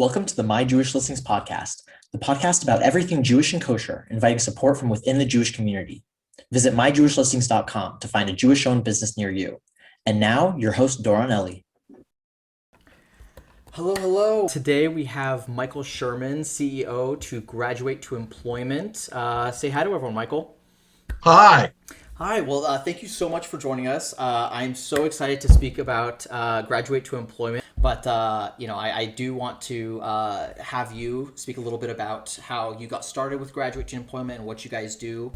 Welcome to the My Jewish Listings podcast, the podcast about everything Jewish and kosher, inviting support from within the Jewish community. Visit myjewishlistings.com to find a Jewish-owned business near you. And now, your host, Doron Ellie. Hello. Today we have Michael Sherman, CEO to Graduate to Employment. Say hi to everyone, Michael. Hi. Hi. Well, thank you so much for joining us. I'm so excited to speak about Graduate to Employment, but I do want to have you speak a little bit about how you got started with Graduate to Employment and what you guys do.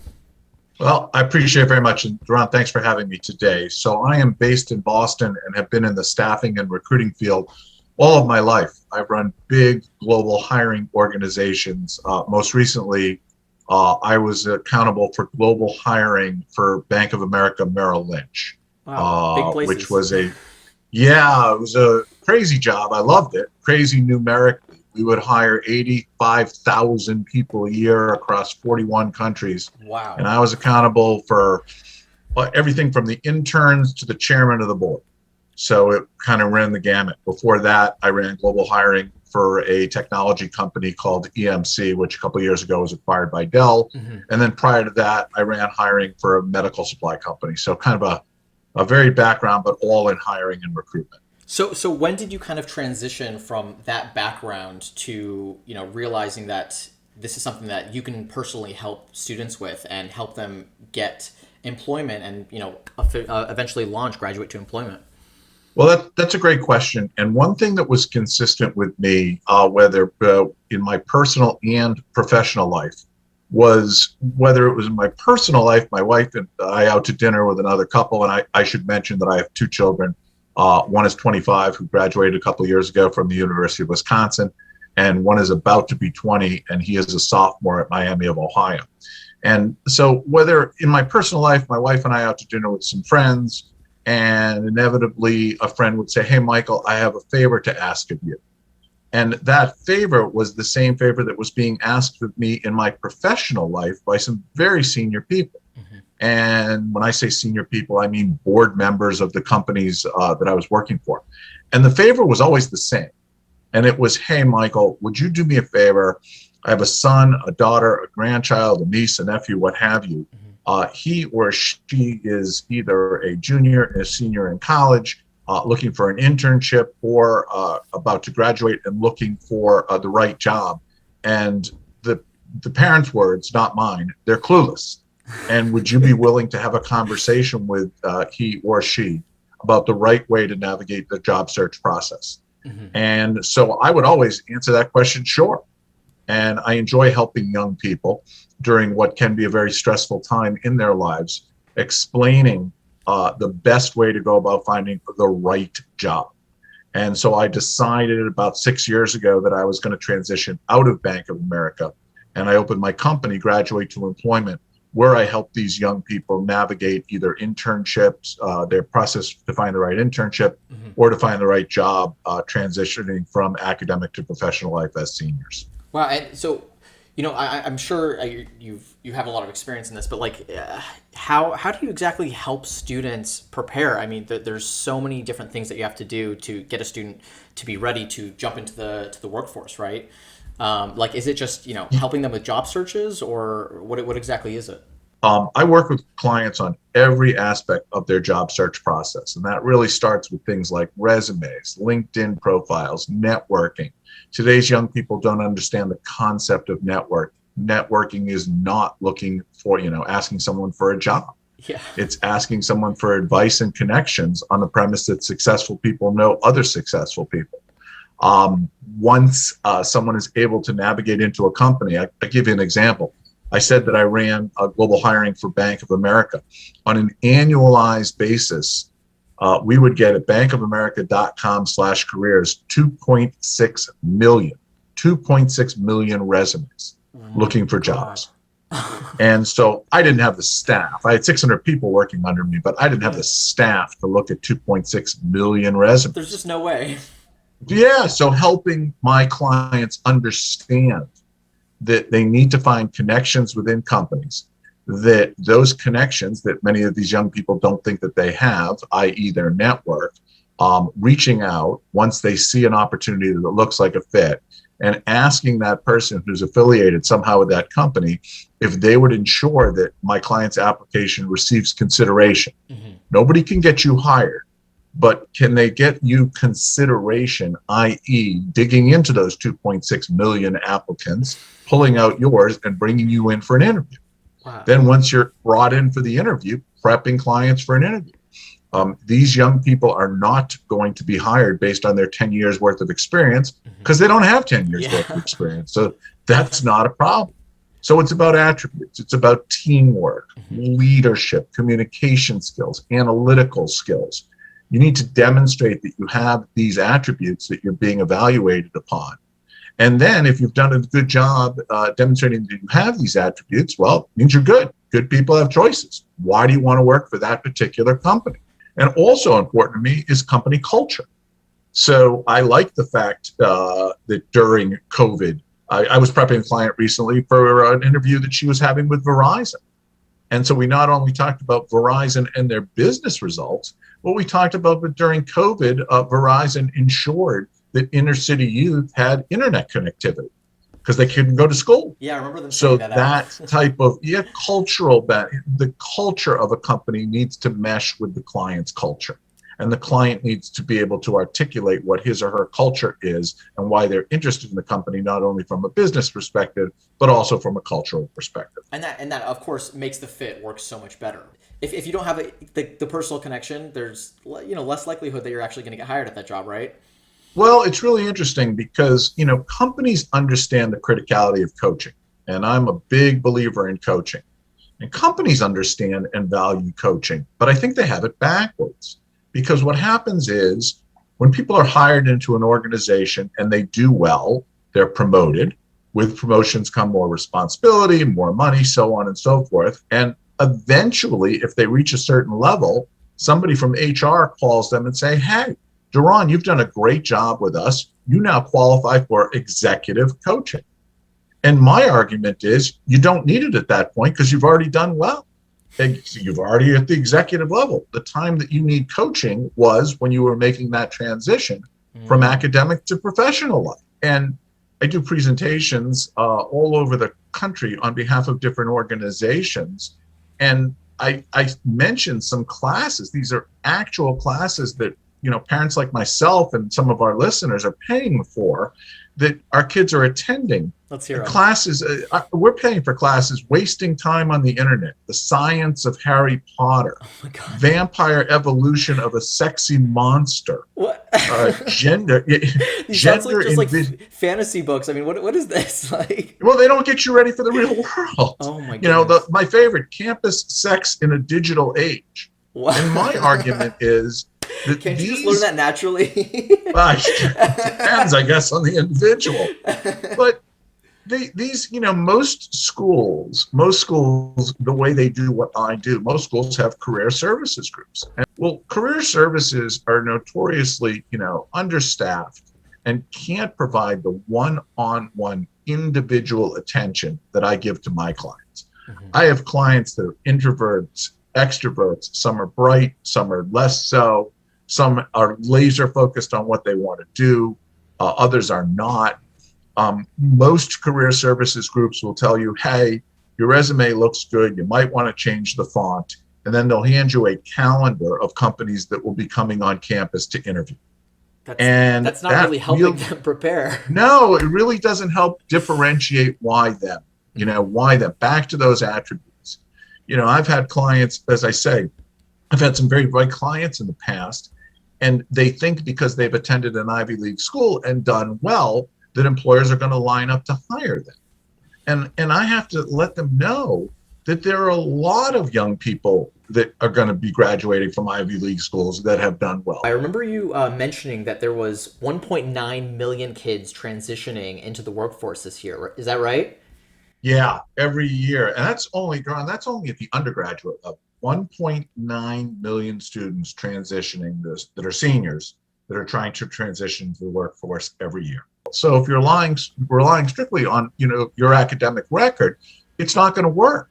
Well, I appreciate it very much. And Duran, thanks for having me today. So I am based in Boston and have been in the staffing and recruiting field all of my life. I've run big global hiring organizations. Most recently, I was accountable for global hiring for Bank of America Merrill Lynch. Wow, big places. Which was it was a crazy job. I loved it. Crazy numerically. We would hire 85,000 people a year across 41 countries. Wow. And I was accountable for everything from the interns to the chairman of the board. So it kind of ran the gamut. Before that, I ran global hiring for a technology company called EMC, which a couple of years ago was acquired by Dell. Mm-hmm. And then prior to that, I ran hiring for a medical supply company. So kind of a varied background, but all in hiring and recruitment. So when did you kind of transition from that background to, realizing that this is something that you can personally help students with and help them get employment and, eventually launch Graduate to Employment? Well, that's a great question. And one thing that was consistent with me, whether in my personal and professional life, was whether it was in my personal life, my wife and I out to dinner with another couple. And I should mention that I have two children. One is 25, who graduated a couple of years ago from the University of Wisconsin. And one is about to be 20, and he is a sophomore at Miami of Ohio. And so whether in my personal life, my wife and I out to dinner with some friends, and inevitably a friend would say, "Hey, Michael, I have a favor to ask of you." And that favor was the same favor that was being asked of me in my professional life by some very senior people. Mm-hmm. And when I say senior people, I mean board members of the companies that I was working for. And the favor was always the same. And it was, "Hey, Michael, would you do me a favor? I have a son, a daughter, a grandchild, a niece, a nephew, what have you. Mm-hmm. He or she is either a junior or a senior in college, looking for an internship or about to graduate and looking for the right job. And the parents' words, not mine, they're clueless. And would you be willing to have a conversation with he or she about the right way to navigate the job search process?" Mm-hmm. And so I would always answer that question, sure. And I enjoy helping young people during what can be a very stressful time in their lives, explaining the best way to go about finding the right job. And so I decided about 6 years ago that I was going to transition out of Bank of America. And I opened my company, Graduate to Employment, where I help these young people navigate either internships, their process to find the right internship, mm-hmm. or to find the right job, transitioning from academic to professional life as seniors. Wow. And so, I'm sure you have a lot of experience in this, but how do you exactly help students prepare? I mean, there's so many different things that you have to do to get a student to be ready to jump into the workforce, right? Is it just, helping them with job searches, or what exactly is it? I work with clients on every aspect of their job search process. And that really starts with things like resumes, LinkedIn profiles, networking. Today's young people don't understand the concept of network. Networking is not looking for, asking someone for a job. Yeah. It's asking someone for advice and connections on the premise that successful people know other successful people. Once someone is able to navigate into a company, I give you an example. I said that I ran global hiring for Bank of America. On an annualized basis, we would get at bankofamerica.com/careers 2.6 million resumes looking for jobs. And so I didn't have the staff. I had 600 people working under me, but I didn't have the staff to look at 2.6 million resumes. There's just no way. Yeah, so helping my clients understand that they need to find connections within companies, that those connections that many of these young people don't think that they have, i.e. their network, reaching out once they see an opportunity that looks like a fit and asking that person who's affiliated somehow with that company if they would ensure that my client's application receives consideration. Hmm. Nobody can get you hired, but can they get you consideration, i.e., digging into those 2.6 million applicants, pulling out yours and bringing you in for an interview? Wow. Then once you're brought in for the interview, prepping clients for an interview. These young people are not going to be hired based on their 10 years worth of experience Hmm. because they don't have 10 years Yeah. worth of experience. So that's not a problem. So it's about attributes. It's about teamwork, Hmm. leadership, communication skills, analytical skills. You need to demonstrate that you have these attributes that you're being evaluated upon. And then if you've done a good job demonstrating that you have these attributes, well, it means you're good. Good people have choices. Why do you want to work for that particular company? And also important to me is company culture. So I like the fact that during COVID, I was prepping a client recently for an interview that she was having with Verizon. And so we not only talked about Verizon and their business results, but we talked about that during COVID, Verizon ensured that inner city youth had internet connectivity because they couldn't go to school. Yeah, I remember them saying So that out. that type of the culture of a company needs to mesh with the client's culture. And the client needs to be able to articulate what his or her culture is and why they're interested in the company, not only from a business perspective, but also from a cultural perspective. And that of course makes the fit work so much better. If you don't have the personal connection, there's less likelihood that you're actually going to get hired at that job, right? Well, it's really interesting because, companies understand the criticality of coaching. And I'm a big believer in coaching. And companies understand and value coaching, but I think they have it backwards. Because what happens is when people are hired into an organization and they do well, they're promoted. With promotions come more responsibility, more money, so on and so forth. And eventually, if they reach a certain level, somebody from HR calls them and say, hey, Duran, you've done a great job with us. You now qualify for executive coaching. And my argument is you don't need it at that point because you've already done well. You've already at the executive level. The time that you need coaching was when you were making that transition from Mm. academic to professional life. And I do presentations all over the country on behalf of different organizations. And I mentioned some classes. These are actual classes that parents like myself and some of our listeners are paying for that our kids are attending. Let's hear And them. classes, we're paying for classes, wasting time on the internet, the science of Harry Potter, Oh my god. vampire evolution of a sexy monster, What? gender, These sounds like gender just in like fantasy books. I mean, what is this like? well, they don't get you ready for the real world. Oh my goodness. My favorite, campus sex in a digital age. What? And my argument is that Can't you just learn that naturally? it depends, I guess, on the individual. But most schools, the way they do what I do, most schools have career services groups. And, well, career services are notoriously, understaffed and can't provide the one-on-one individual attention that I give to my clients. Mhm. I have clients that are introverts, extroverts. Some are bright, some are less so. Some are laser focused on what they want to do. Others are not. Most career services groups will tell you, hey, your resume looks good. You might want to change the font. And then they'll hand you a calendar of companies that will be coming on campus to interview. That's And that's not that really helping real, them prepare. no, it really doesn't help differentiate why them, Mhm. why them. Back to those attributes. I've had clients, as I say, I've had some very bright clients in the past, and they think because they've attended an Ivy League school and done well, that employers are going to line up to hire them. And I have to let them know that there are a lot of young people that are going to be graduating from Ivy League schools that have done well. I remember you mentioning that there was 1.9 million kids transitioning into the workforce this year. Is that right? Yeah, every year. And that's only at the undergraduate level. 1.9 million students transitioning this that are seniors that are trying to transition to the workforce every year. So if you're relying strictly on, your academic record, it's not going to work.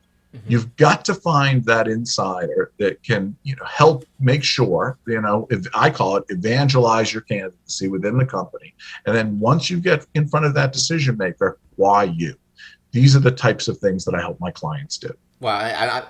You've got to find that insider that can, help make sure, if I call it evangelize your candidacy within the company. And then once you get in front of that decision maker, why you? These are the types of things that I help my clients do. Wow.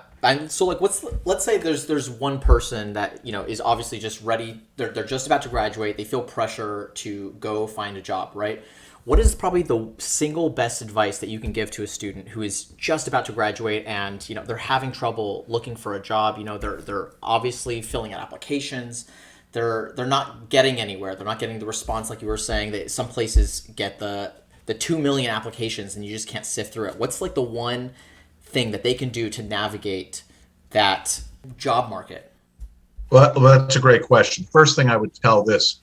So like, let's say there's one person that is obviously just ready. They're just about to graduate. They feel pressure to go find a job, right? What is probably the single best advice that you can give to a student who is just about to graduate and they're having trouble looking for a job? They're obviously filling out applications. They're not getting anywhere. They're not getting the response like you were saying. That some places get the 2 million applications and you just can't sift through it. What's like the one thing that they can do to navigate that job market? Well, that's a great question. First thing I would tell this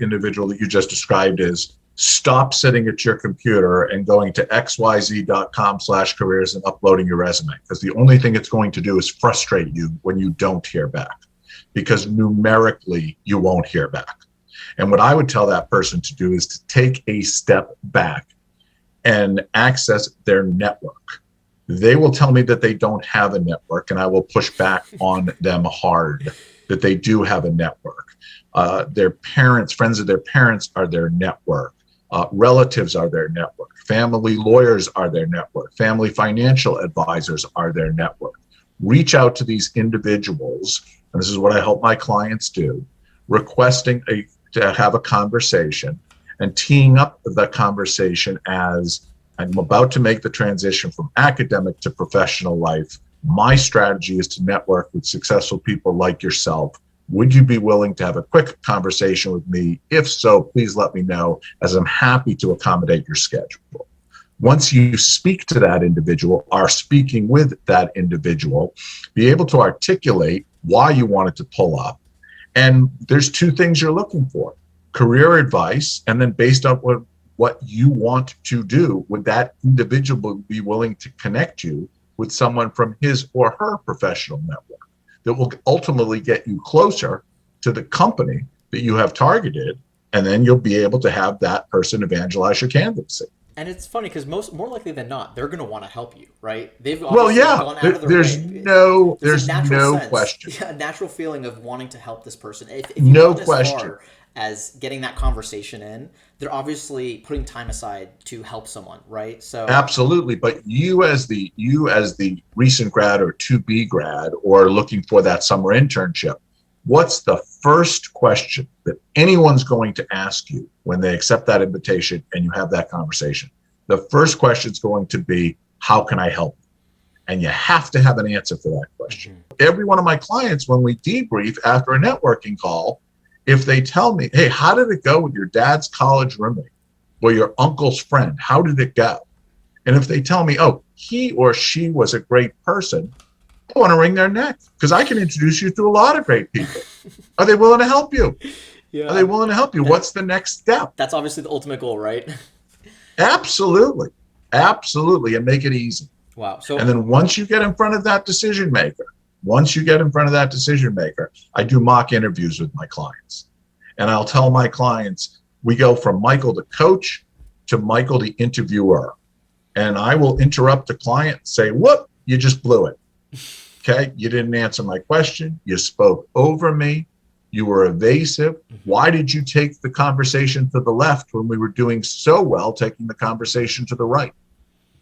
individual that you just described is stop sitting at your computer and going to xyz.com/careers and uploading your resume, because the only thing it's going to do is frustrate you when you don't hear back, because numerically you won't hear back. And what I would tell that person to do is to take a step back and access their network. They will tell me that they don't have a network, and I will push back on them hard that they do have a network. Their parents, friends of their parents are their network. Relatives are their network. Family lawyers are their network. Family financial advisors are their network. Reach out to these individuals, and this is what I help my clients do, requesting to have a conversation and teeing up the conversation as I'm about to make the transition from academic to professional life. My strategy is to network with successful people like yourself. Would you be willing to have a quick conversation with me? If so, please let me know, as I'm happy to accommodate your schedule. Once you speak to that individual, are speaking with that individual, be able to articulate why you wanted to pull up. And there's two things you're looking for: career advice, and then based on what you want to do, would that individual be willing to connect you with someone from his or her professional network that will ultimately get you closer to the company that you have targeted, and then you'll be able to have that person evangelize your candidacy. And it's funny because more likely than not, they're going to want to help you, right? They've Well, obviously yeah, gone out of their there's way. There's a there's natural no sense, question, yeah, a natural feeling of wanting to help this person. If you've no gone as question. far as getting that conversation in, they're obviously putting time aside to help someone, right? So Absolutely, but you as the recent grad or to be grad or looking for that summer internship, what's the first question that anyone's going to ask you when they accept that invitation and you have that conversation? The first question is going to be, how can I help? And you have to have an answer for that question. Every one of my clients, when we debrief after a networking call, if they tell me, hey, how did it go with your dad's college roommate or your uncle's friend? How did it go? And if they tell me, oh, he or she was a great person, I want to wring their neck, because I can introduce you to a lot of great people. Are they willing to help you? Are they yeah, willing to help you? What's the next step? that's obviously the ultimate goal, right? Absolutely. Absolutely. And make it easy. Wow. And So then once you get in front of that decision maker, I do mock interviews with my clients. And I'll tell my clients, we go from Michael the coach to Michael the interviewer. And I will interrupt the client and say, whoop, you just blew it. Okay, you didn't answer my question. You spoke over me. You were evasive. Why did you take the conversation to the left when we were doing so well taking the conversation to the right?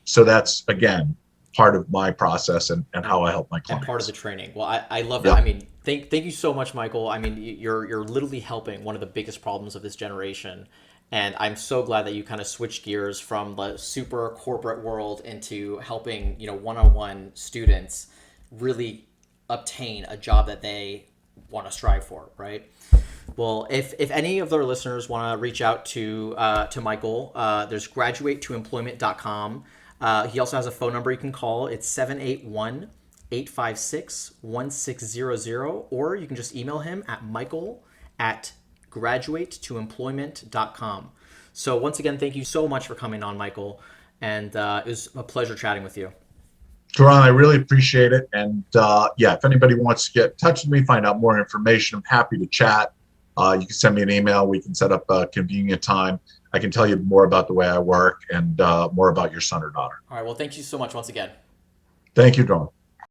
So that's, again, part of my process and how I help my and clients. part of the training. Well, I love that. I Yep. mean, thank you so much, Michael. I mean, you're literally helping one of the biggest problems of this generation, and I'm so glad that you kind of switched gears from the super corporate world into helping one-on-one students really obtain a job that they want to strive for, right? Well, if any of their listeners want to reach out to Michael, there's graduatetoemployment.com. He also has a phone number you can call. It's 781-856-1600, or you can just email him at michael@graduatetoemployment.com. So once again, thank you so much for coming on, Michael, and it was a pleasure chatting with you. Karan, I really appreciate it. And yeah, if anybody wants to get in touch with me, find out more information, I'm happy to chat. You can send me an email. We can set up a convenient time. I can tell you more about the way I work and more about your son or daughter. All right. Well, thank you so much once again. Thank you, Dawn.